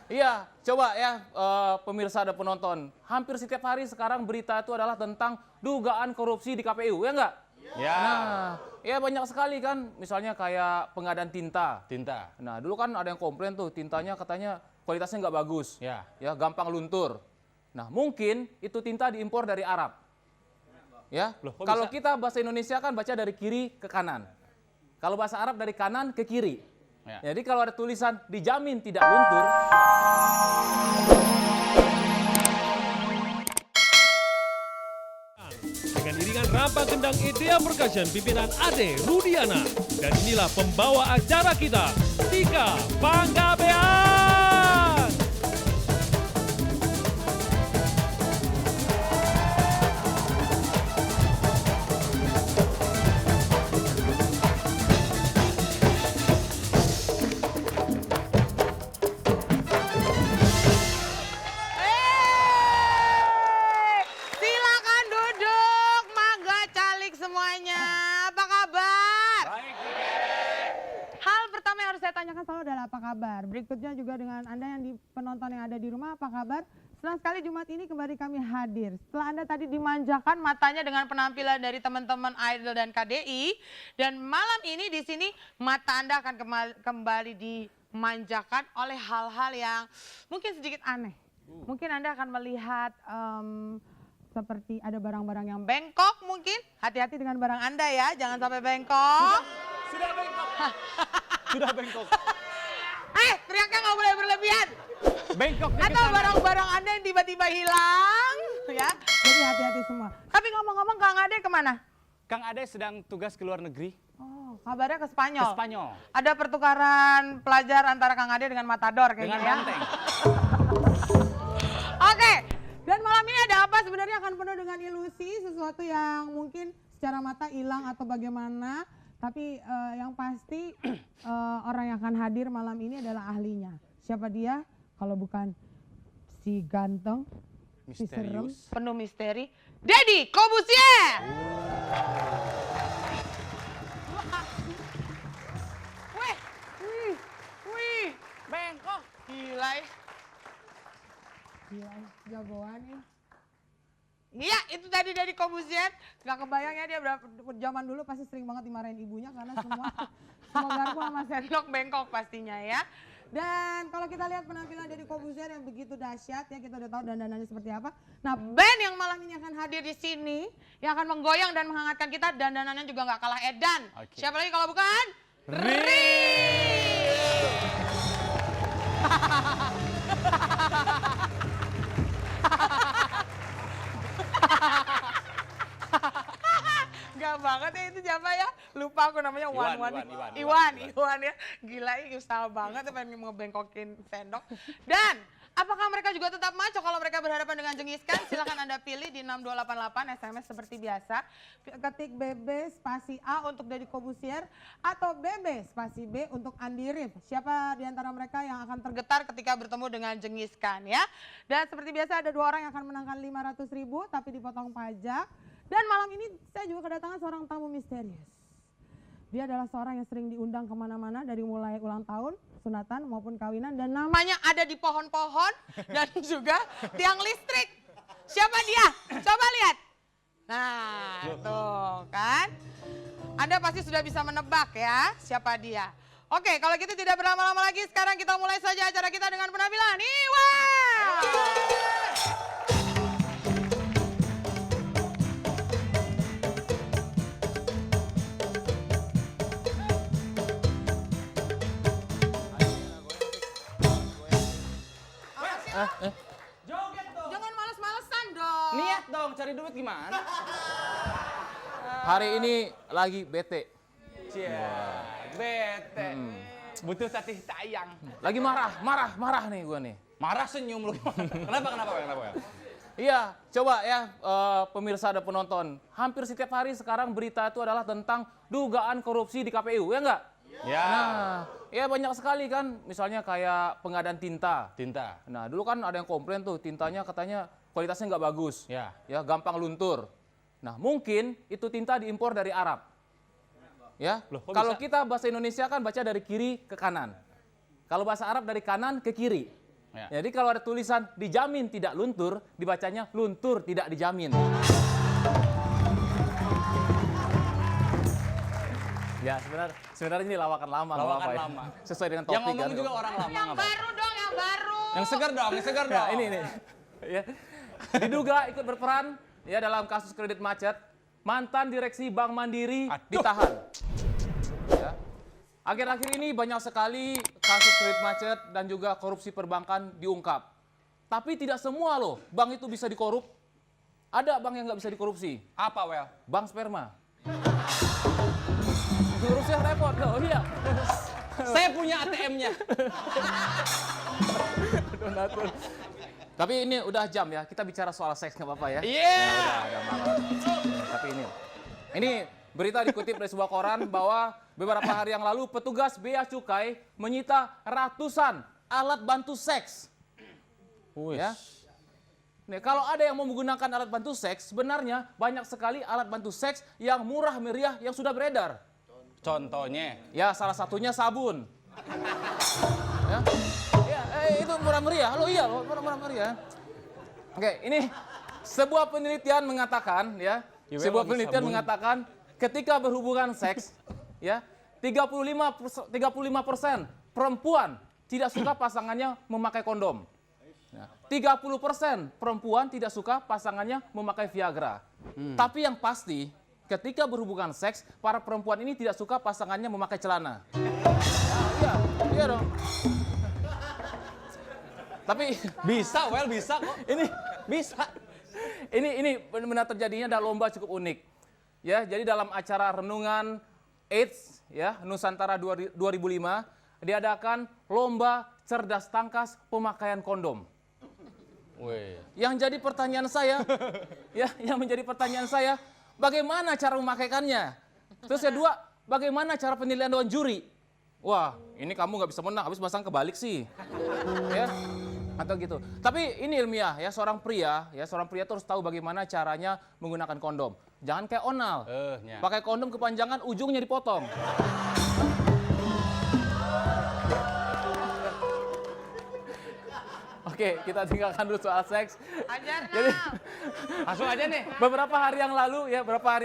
Iya, coba ya pemirsa dan penonton. Hampir setiap hari sekarang berita itu adalah tentang dugaan korupsi di KPU, ya enggak? Ya. Nah, ya banyak sekali kan, misalnya kayak pengadaan tinta. Tinta. Nah, dulu kan ada yang komplain tuh, tintanya katanya kualitasnya nggak bagus. Ya. Ya, gampang luntur. Nah, mungkin itu tinta diimpor dari Arab. Ya, Loh, kok kalau bisa? kita bahasa Indonesia kan baca dari kiri ke kanan. Kalau bahasa Arab dari kanan ke kiri. Ya. Jadi kalau ada tulisan dijamin tidak luntur, dengan iringan rampak gendang Idea Percussion pimpinan Ade Rudiana. Dan inilah pembawa acara kita, Tika Panggabean. Silakan duduk, mangga calik semuanya. Apa kabar? Hal pertama yang harus saya tanyakan selalu adalah apa kabar. Berikutnya juga dengan Anda yang penonton yang ada di rumah, apa kabar? Senang sekali Jumat ini kembali kami hadir. Setelah Anda tadi dimanjakan matanya dengan penampilan dari teman-teman Idol dan KDI, dan malam ini di sini mata Anda akan kembali dimanjakan oleh hal-hal yang mungkin sedikit aneh. Mungkin Anda akan melihat seperti ada barang-barang yang bengkok mungkin. Hati-hati dengan barang Anda ya, jangan sampai bengkok. Sudah bengkok. Sudah bengkok. Teriaknya nggak boleh berlebihan. Bengkok di Atau sana. barang-barang Anda yang tiba-tiba hilang, ya. Jadi hati-hati semua. Tapi ngomong-ngomong, Kang Ade kemana? Kang Ade sedang tugas ke luar negeri. Oh, kabarnya ke Ke Spanyol. Spanyol. Ada pertukaran pelajar antara Kang Ade dengan Matador kayaknya Dengan ya. banteng. Oke, dan malam ini ada apa sebenarnya akan penuh dengan ilusi, sesuatu yang mungkin secara mata hilang atau bagaimana. Tapi yang pasti orang yang akan hadir malam ini adalah ahlinya. Siapa dia? Kalau bukan si ganteng, si serem, Misterius. penuh misteri, Deddy Corbuzier. Wih, wih, wih, bengkok, gila ya. Gila, jagoan ya. Iya, itu tadi dari Corbuzier. Gak kebayang ya dia berapa zaman dulu pasti sering banget dimarahin ibunya karena semua garpu sama sendok bengkok pastinya ya. Dan kalau kita lihat penampilan dari Corbuzier yang begitu dahsyat ya, kita udah tahu dandanannya seperti apa. Nah, band yang malam ini akan hadir di sini yang akan menggoyang dan menghangatkan kita, dandanannya juga nggak kalah edan. Oke. Siapa lagi kalau bukan? Gak banget ya, itu siapa ya? Lupa aku namanya Iwan ya. Gila ini usaha banget pengen ngebengkokin sendok. Dan apakah mereka juga tetap maco kalau mereka berhadapan dengan jengiskan? Silahkan Anda pilih di 6288 SMS seperti biasa. Ketik BB spasi A untuk Deddy Corbuzier atau BB spasi B untuk Andi Rif. Siapa di antara mereka yang akan tergetar ketika bertemu dengan jengiskan ya. Dan seperti biasa ada 2 orang yang akan menangkan 500.000 tapi dipotong pajak. Dan malam ini saya juga kedatangan seorang tamu misterius. Dia adalah seorang yang sering diundang kemana-mana dari mulai ulang tahun, sunatan maupun kawinan. Dan namanya ada di pohon-pohon dan juga tiang listrik. Siapa dia? Coba lihat. Nah, tuh kan. Anda pasti sudah bisa menebak ya siapa dia. Oke, kalau gitu tidak berlama-lama lagi. Sekarang kita mulai saja acara kita dengan penampilan Iwan. Jangan males-malesan dong. Niat dong, cari duit gimana? hari ini lagi bete. Cia, bete. Butuh tatih tayang. Lagi marah nih gua nih. Marah senyum lu gimana? Kenapa ya? Iya, coba ya pemirsa dan penonton. Hampir setiap hari sekarang berita itu adalah tentang dugaan korupsi di KPU, ya enggak? Ya. Nah, ya banyak sekali kan, misalnya kayak pengadaan tinta. Tinta. Nah, dulu kan ada yang komplain tuh, tintanya katanya kualitasnya nggak bagus. Ya. Ya, gampang luntur. Nah, mungkin itu tinta diimpor dari Arab. Ya, Loh, kok kalau bisa? kita bahasa Indonesia kan baca dari kiri ke kanan. Kalau bahasa Arab dari kanan ke kiri. Ya. Jadi kalau ada tulisan dijamin tidak luntur, dibacanya luntur tidak dijamin. Ya sebenarnya ini lawakan lama. nggak Lawakan apa-apa ya. lama. Sesuai dengan topik. Yang ngomong kan. juga orang lama. Yang nggak apa-apa. baru dong, yang baru. Yang segar dong, yang segar Ya, dong. ini. Ya. Diduga ikut berperan ya dalam kasus kredit macet, mantan direksi Bank Mandiri Aduh. ditahan. Ya. Akhir-akhir ini banyak sekali kasus kredit macet dan juga korupsi perbankan diungkap. Tapi tidak semua loh bank itu bisa dikorup. Ada bank yang nggak bisa dikorupsi. Apa, Wel? Bank sperma. Korupsi repot loh, iya. Saya punya ATM-nya. Donatur. Tapi ini udah jam ya, kita bicara soal seks nggak apa-apa ya. Iya. Udah malam. Tapi ini berita dikutip dari sebuah koran bahwa beberapa hari yang lalu petugas Bea Cukai menyita ratusan alat bantu seks. Ya. Nih, kalau ada yang mau menggunakan alat bantu seks, sebenarnya banyak sekali alat bantu seks yang murah meriah yang sudah beredar. Contohnya. Ya, salah satunya sabun. Ya, itu murah meriah. Lo iya, lo murah meriah. Oke, ini sebuah penelitian mengatakan ya, sebuah penelitian mengatakan ketika berhubungan seks, ya, 35% perempuan tidak suka pasangannya memakai kondom. 30% perempuan tidak suka pasangannya memakai Viagra. Tapi yang pasti, ketika berhubungan seks, para perempuan ini tidak suka pasangannya memakai celana. Iya dong. Tapi Bisa, Wel, bisa kok. ini Bisa. ini benar-benar terjadinya ada lomba cukup unik. Ya, jadi dalam acara renungan AIDS ya Nusantara 2005 diadakan lomba cerdas tangkas pemakaian kondom. Wih. Yang jadi pertanyaan saya, yang menjadi pertanyaan saya, bagaimana cara memakaikannya? Terus yang kedua, bagaimana cara penilaian dewan juri? Wah, ini kamu nggak bisa menang, habis pasang kebalik sih, ya, atau gitu. Tapi ini ilmiah ya, seorang pria terus tahu bagaimana caranya menggunakan kondom. Jangan kayak Onal, Nya. pakai kondom kepanjangan, ujungnya dipotong. Oke, kita tinggalkan dulu soal seks. Ajar Jadi, Langsung aja nih. beberapa hari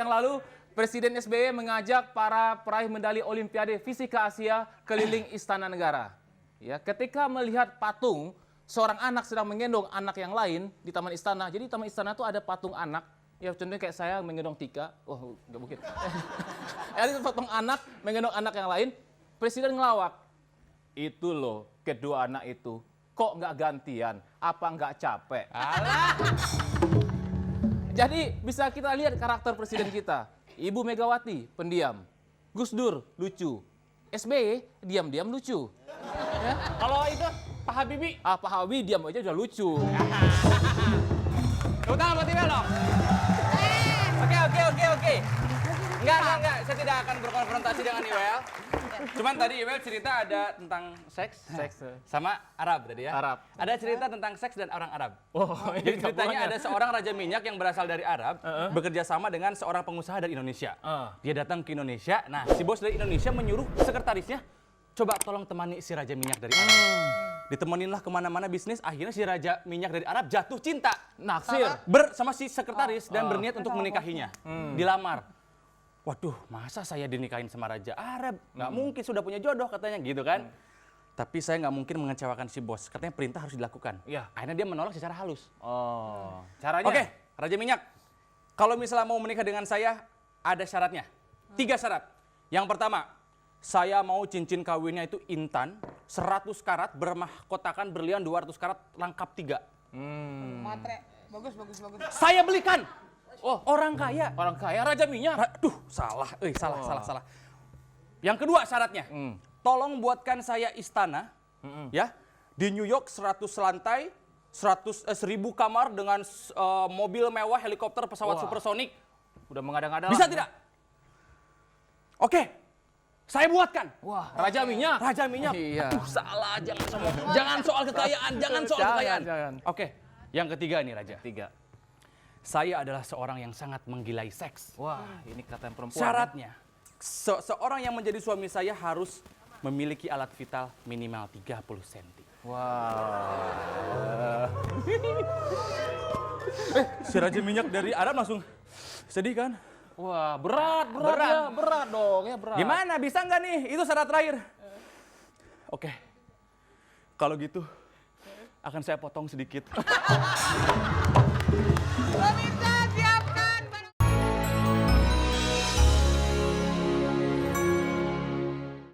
yang lalu, Presiden SBY mengajak para peraih medali Olimpiade Fisika Asia keliling Istana Negara. Ya, ketika melihat patung seorang anak sedang menggendong anak yang lain di Taman Istana. Jadi Taman Istana itu ada patung anak. Ya contohnya kayak saya menggendong Tika. Wah, nggak mungkin. Ada patung anak menggendong anak yang lain. Presiden ngelawak. Itu loh, kedua anak itu. Kok nggak gantian? Apa nggak capek? Alah. Jadi bisa kita lihat karakter presiden kita. Ibu Megawati, pendiam. Gus Dur, lucu. SBY, diam-diam lucu. Ya? Kalau itu Pak Habibie. Pak Habibie diam aja udah lucu. Tepuk tangan buat Iwel dong. Oke. Enggak. Saya tidak akan berkonfrontasi dengan Iwel. Cuman tadi Iwel cerita ada tentang seks. Sama Arab tadi ya. Arab. Ada cerita tentang seks dan orang Arab. Oh, Jadi ceritanya ada seorang raja minyak yang berasal dari Arab, bekerja sama dengan seorang pengusaha dari Indonesia. Dia datang ke Indonesia. Nah, si bos dari Indonesia menyuruh sekretarisnya, coba tolong temani si raja minyak dari Arab. Ditemeninlah kemana-mana bisnis, akhirnya si raja minyak dari Arab jatuh cinta. Naksir. Sama si sekretaris dan berniat untuk menikahinya. Dilamar. Waduh, masa saya dinikahin sama raja Arab? Nggak mungkin, sudah punya jodoh katanya gitu kan. Tapi saya nggak mungkin mengecewakan si bos. Katanya perintah harus dilakukan. Iya. Akhirnya dia menolak secara halus. Oh, caranya? Oke, raja minyak. Kalau misalnya mau menikah dengan saya, ada syaratnya. 3 syarat. Yang pertama, saya mau cincin kawinnya itu intan, 100 karat, bermahkotakan berlian 200 karat, lengkap 3. Matre. Bagus. Saya belikan. Oh, orang kaya. Orang kaya raja minyak. Aduh, salah. Salah. Yang kedua syaratnya, tolong buatkan saya istana, ya, di New York 100 lantai, 1000 kamar dengan mobil mewah, helikopter, pesawat supersonik. Udah mengada-ngada. Bisa tidak? Oke, saya buatkan. Wah, raja minyak. Raja minyak. Iya. Aduh, salah. Jangan soal kekayaan. Jangan. Oke, yang ketiga nih raja. 3. Saya adalah seorang yang sangat menggilai seks. Wah, ini kata perempuan. Syaratnya, seorang yang menjadi suami saya harus memiliki alat vital minimal 30 cm. Wah. Si Raja Minyak dari Arab langsung sedih kan? Wah, berat dong, ya berat. Gimana, bisa nggak nih? Itu syarat terakhir. Oke, kalau gitu akan saya potong sedikit.